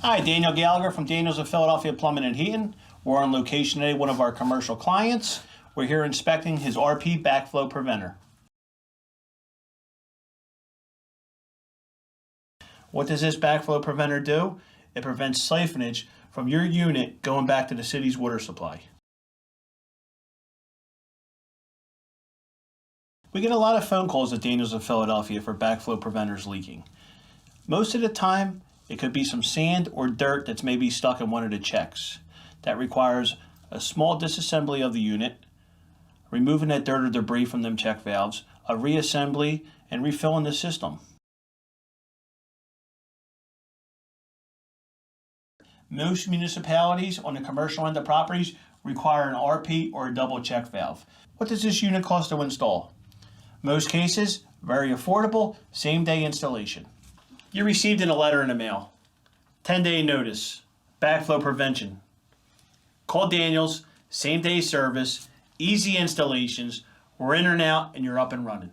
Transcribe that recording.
Hi, Daniel Gallagher from Daniels of Philadelphia Plumbing and Heating. We're on location today, one of our commercial clients. We're here inspecting his RP backflow preventer. What does this backflow preventer do? It prevents siphonage from your unit going back to the city's water supply. We get a lot of phone calls at Daniels of Philadelphia for backflow preventers leaking. Most of the time, it could be some sand or dirt that's maybe stuck in one of the checks. That requires a small disassembly of the unit, removing that dirt or debris from them check valves, a reassembly, and refilling the system. Most municipalities on the commercial end of properties require an RP or a double check valve. What does this unit cost to install? Most cases, very affordable, same-day installation. You received in a letter in the mail. 10-day notice, backflow prevention. Call Daniels, same-day service, easy installations. We're in and out and you're up and running.